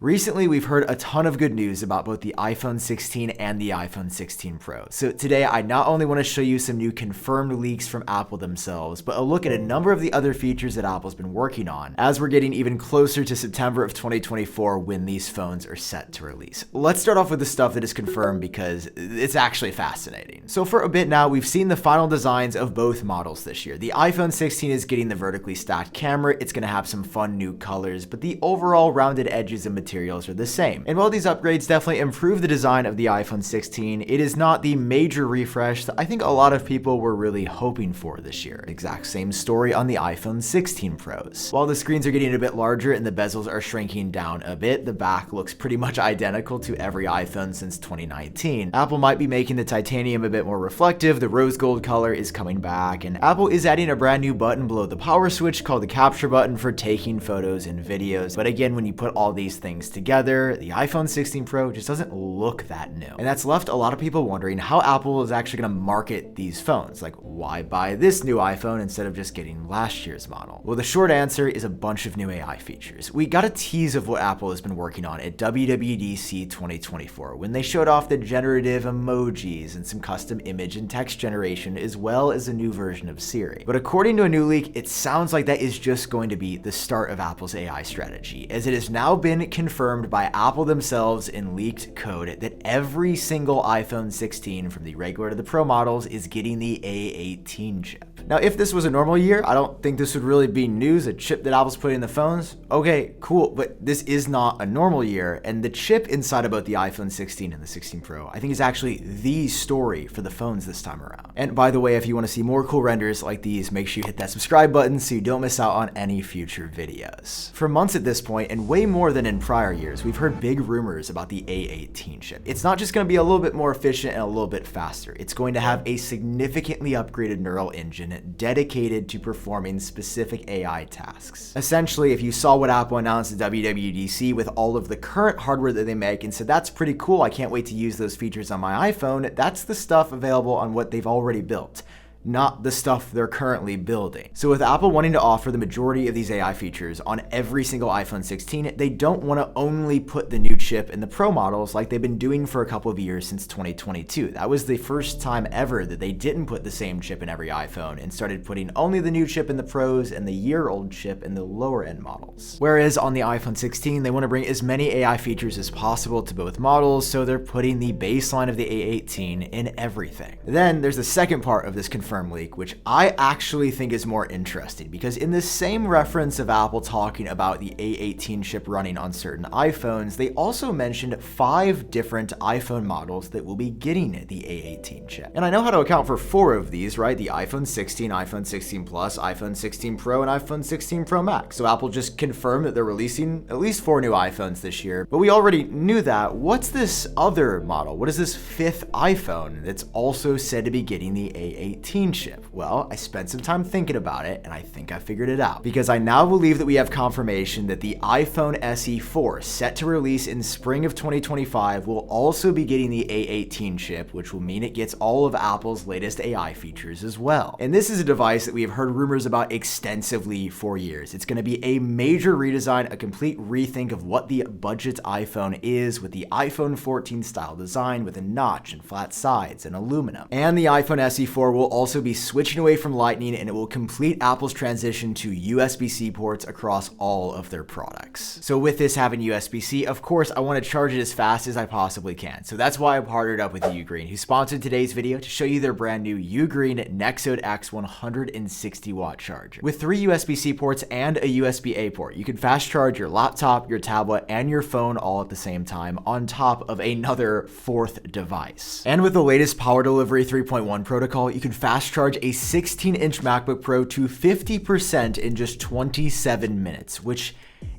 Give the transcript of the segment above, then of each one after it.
Recently, we've heard a ton of good news about both the iPhone 16 and the iPhone 16 Pro. So today, I not only want to show you some new confirmed leaks from Apple themselves, but a look at a number of the other features that Apple's been working on as we're getting even closer to September of 2024 when these phones are set to release. Let's start off with the stuff that is confirmed because it's actually fascinating. So for a bit now, we've seen the final designs of both models this year. The iPhone 16 is getting the vertically stacked camera. It's going to have some fun new colors, but the overall rounded edges and materials are the same. And while these upgrades definitely improve the design of the iPhone 16, it is not the major refresh that I think a lot of people were really hoping for this year. Exact same story on the iPhone 16 Pros. While the screens are getting a bit larger and the bezels are shrinking down a bit, the back looks pretty much identical to every iPhone since 2019. Apple might be making the titanium a bit more reflective, the rose gold color is coming back, and Apple is adding a brand new button below the power switch called the capture button for taking photos and videos. But again, when you put all these things together, the iPhone 16 Pro just doesn't look that new. And that's left a lot of people wondering how Apple is actually going to market these phones. Like, why buy this new iPhone instead of just getting last year's model? Well, the short answer is a bunch of new AI features. We got a tease of what Apple has been working on at WWDC 2024 when they showed off the generative emojis and some custom image and text generation, as well as a new version of Siri. But according to a new leak, it sounds like that is just going to be the start of Apple's AI strategy, as it has now been confirmed by Apple themselves in leaked code that every single iPhone 16 from the regular to the Pro models is getting the A18 chip. Now, if this was a normal year, I don't think this would really be news, a chip that Apple's putting in the phones. Okay, cool, but this is not a normal year, and the chip inside of both the iPhone 16 and the 16 Pro, I think is actually the story for the phones this time around. And by the way, if you want to see more cool renders like these, make sure you hit that subscribe button so you don't miss out on any future videos. For months at this point, and way more than in prior years, we've heard big rumors about the A18 chip. It's not just going to be a little bit more efficient and a little bit faster. It's going to have a significantly upgraded neural engine dedicated to performing specific AI tasks. Essentially, if you saw what Apple announced at WWDC with all of the current hardware that they make and said, that's pretty cool, I can't wait to use those features on my iPhone, that's the stuff available on what they've already built, not the stuff they're currently building. So with Apple wanting to offer the majority of these AI features on every single iPhone 16, they don't want to only put the new chip in the Pro models like they've been doing for a couple of years since 2022. That was the first time ever that they didn't put the same chip in every iPhone and started putting only the new chip in the Pros and the year-old chip in the lower-end models. Whereas on the iPhone 16, they want to bring as many AI features as possible to both models, so they're putting the baseline of the A18 in everything. Then there's the second part of this confirmed leak, which I actually think is more interesting, because in the same reference of Apple talking about the A18 chip running on certain iPhones, they also mentioned 5 different iPhone models that will be getting the A18 chip. And I know how to account for 4 of these, right? The iPhone 16, iPhone 16 Plus, iPhone 16 Pro, and iPhone 16 Pro Max. So Apple just confirmed that they're releasing at least 4 new iPhones this year, but we already knew that. What's this other model? What is this 5th iPhone that's also said to be getting the A18 chip? Well, I spent some time thinking about it, and I think I figured it out, because I now believe that we have confirmation that the iPhone SE 4, set to release in spring of 2025, will also be getting the A18 chip, which will mean it gets all of Apple's latest AI features as well. And this is a device that we have heard rumors about extensively for years. It's going to be a major redesign, a complete rethink of what the budget iPhone is, with the iPhone 14 style design with a notch and flat sides and aluminum. And the iPhone SE 4 will also be switching away from Lightning, and it will complete Apple's transition to USB-C ports across all of their products. So with this having USB-C, of course, I want to charge it as fast as I possibly can. So that's why I partnered up with Ugreen, who sponsored today's video to show you their brand new Ugreen Nexode X 160 watt charger. With 3 USB-C ports and a USB-A port, you can fast charge your laptop, your tablet, and your phone all at the same time, on top of another 4th device. And with the latest Power Delivery 3.1 protocol, you can fast charge a 16-inch MacBook Pro to 50% in just 27 minutes, which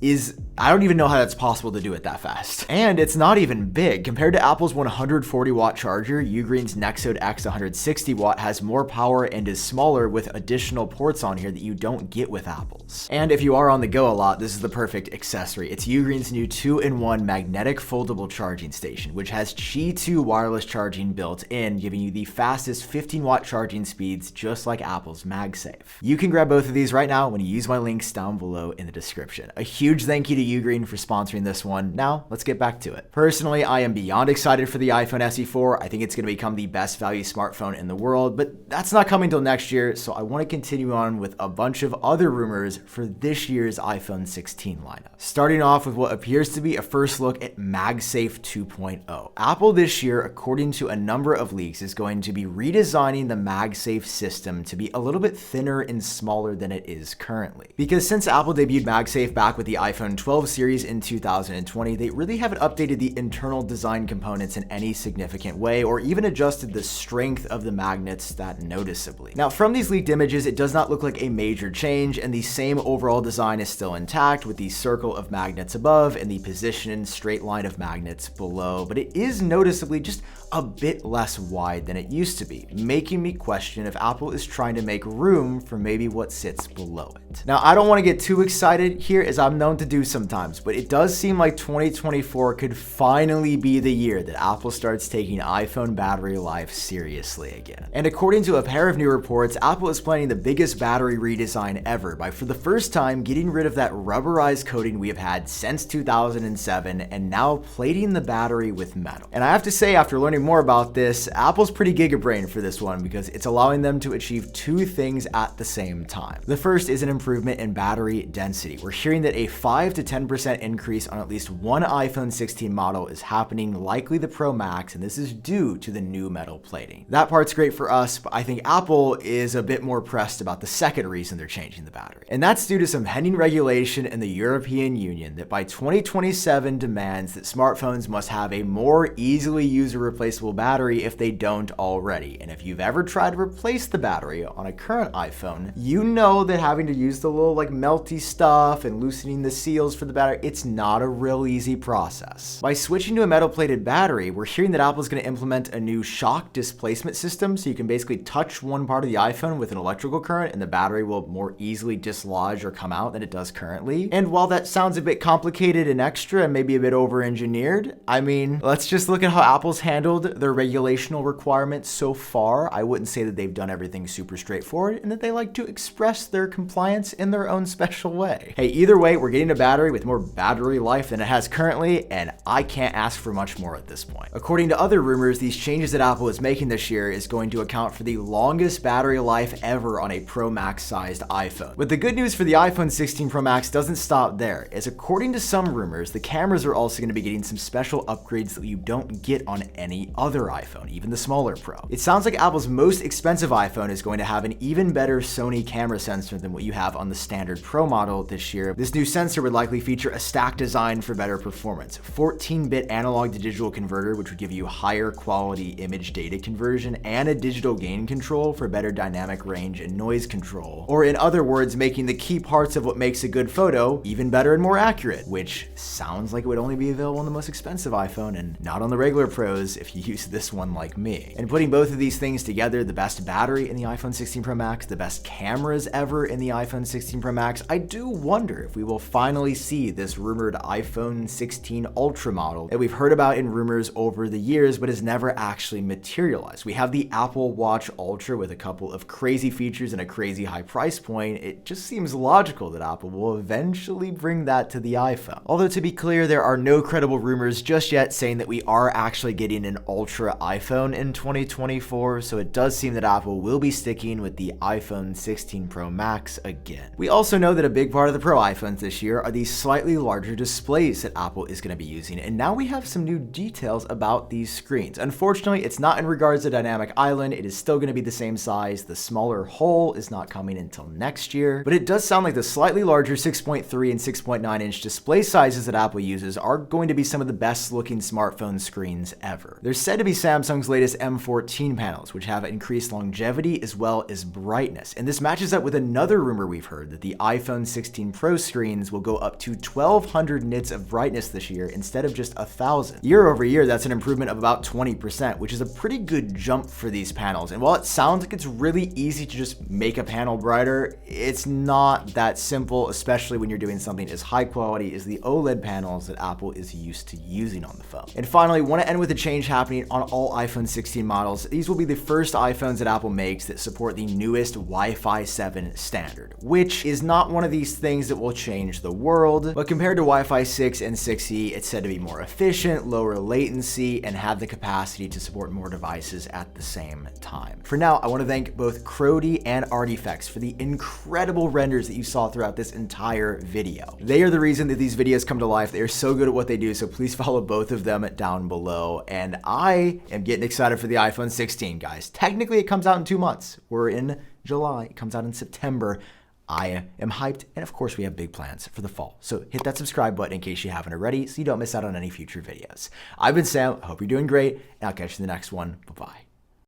is, I don't even know how that's possible to do it that fast. And it's not even big. Compared to Apple's 140 watt charger, Ugreen's Nexode X 160 watt has more power and is smaller, with additional ports on here that you don't get with Apple's. And if you are on the go a lot, this is the perfect accessory. It's Ugreen's new 2-in-1 magnetic foldable charging station, which has Qi 2 wireless charging built in, giving you the fastest 15 watt charging speeds, just like Apple's MagSafe. You can grab both of these right now when you use my links down below in the description. A huge huge thank you to Ugreen for sponsoring this one. Now, let's get back to it. Personally, I am beyond excited for the iPhone SE4. I think it's going to become the best value smartphone in the world, but that's not coming till next year, so I want to continue on with a bunch of other rumors for this year's iPhone 16 lineup. Starting off with what appears to be a first look at MagSafe 2.0. Apple this year, according to a number of leaks, is going to be redesigning the MagSafe system to be a little bit thinner and smaller than it is currently. Because since Apple debuted MagSafe back with the iPhone 12 series in 2020, they really haven't updated the internal design components in any significant way or even adjusted the strength of the magnets that noticeably. Now, from these leaked images, it does not look like a major change, and the same overall design is still intact with the circle of magnets above and the positioned straight line of magnets below, but it is noticeably just a bit less wide than it used to be, making me question if Apple is trying to make room for maybe what sits below it. Now, I don't want to get too excited here, as I'm known to do sometimes, but it does seem like 2024 could finally be the year that Apple starts taking iPhone battery life seriously again. And according to a pair of new reports, Apple is planning the biggest battery redesign ever by, for the first time, getting rid of that rubberized coating we have had since 2007 and now plating the battery with metal. And I have to say, after learning more about this, Apple's pretty gigabrain for this one because it's allowing them to achieve two things at the same time. The first is an improvement in battery density. We're hearing that a 5 to 10% increase on at least one iPhone 16 model is happening, likely the Pro Max, and this is due to the new metal plating. That part's great for us, but I think Apple is a bit more pressed about the second reason they're changing the battery. And that's due to some pending regulation in the European Union that by 2027 demands that smartphones must have a more easily user replaceable battery if they don't already. And if you've ever tried to replace the battery on a current iPhone, you know that having to use the little melty stuff and loosening the seals for the battery, it's not a real easy process. By switching to a metal plated battery, we're hearing that Apple's going to implement a new shock displacement system, so you can basically touch one part of the iPhone with an electrical current and the battery will more easily dislodge or come out than it does currently. And while that sounds a bit complicated and extra and maybe a bit over-engineered, I mean, let's just look at how Apple's handled their regulational requirements so far. I wouldn't say that they've done everything super straightforward and that they like to express their compliance in their own special way. Hey, either way, we're getting a battery with more battery life than it has currently, and I can't ask for much more at this point. According to other rumors, these changes that Apple is making this year is going to account for the longest battery life ever on a Pro Max sized iPhone. But the good news for the iPhone 16 Pro Max doesn't stop there, as according to some rumors, the cameras are also going to be getting some special upgrades that you don't get on any other iPhone, even the smaller Pro. It sounds like Apple's most expensive iPhone is going to have an even better Sony camera sensor than what you have on the standard Pro model this year. This new sensor would likely feature a stack design for better performance, 14-bit analog to digital converter, which would give you higher quality image data conversion, and a digital gain control for better dynamic range and noise control. Or in other words, making the key parts of what makes a good photo even better and more accurate, which sounds like it would only be available on the most expensive iPhone and not on the regular Pros if you use this one like me. And putting both of these things together, the best battery in the iPhone 16 Pro Max, the best cameras ever in the iPhone 16 Pro Max, I do wonder if we will finally see this rumored iPhone 16 Ultra model that we've heard about in rumors over the years but has never actually materialized. We have the Apple Watch Ultra with a couple of crazy features and a crazy high price point. It just seems logical that Apple will eventually bring that to the iPhone. Although to be clear, there are no credible rumors just yet saying that we are actually getting an Ultra iPhone in 2024, so it does seem that Apple will be sticking with the iPhone 16 Pro Max again. We also know that a big part of the Pro iPhones this year are these slightly larger displays that Apple is going to be using, and now we have some new details about these screens. Unfortunately, it's not in regards to Dynamic Island. It is still going to be the same size. The smaller hole is not coming until next year, but it does sound like the slightly larger 6.3 and 6.9 inch display sizes that Apple uses are going to be some of the best looking smartphone screens ever. They're said to be Samsung's latest M14 panels, which have increased longevity as well as brightness. And this matches up with another rumor we've heard that the iPhone 16 Pro screens will go up to 1200 nits of brightness this year instead of just 1000. Year over year, that's an improvement of about 20%, which is a pretty good jump for these panels. And while it sounds like it's really easy to just make a panel brighter, it's not that simple, especially when you're doing something as high quality as the OLED panels that Apple is used to using on the phone. And finally, want to end with a change happening on all iPhone 16 models. These will be the first iPhones that Apple makes that support the newest Wi-Fi 7 standard, which is not one of these things that will change of the world, but compared to Wi-Fi 6 and 6E, it's said to be more efficient, lower latency, and have the capacity to support more devices at the same time. For now, I want to thank both Crody and Artifacts for the incredible renders that you saw throughout this entire video. They are the reason that these videos come to life. They are so good at what they do, so please follow both of them down below. And I am getting excited for the iPhone 16, guys. Technically, it comes out in 2 months. We're in July. It comes out in September. I am hyped, and of course we have big plans for the fall. So hit that subscribe button in case you haven't already so you don't miss out on any future videos. I've been Sam. I hope you're doing great, and I'll catch you in the next one. Bye-bye.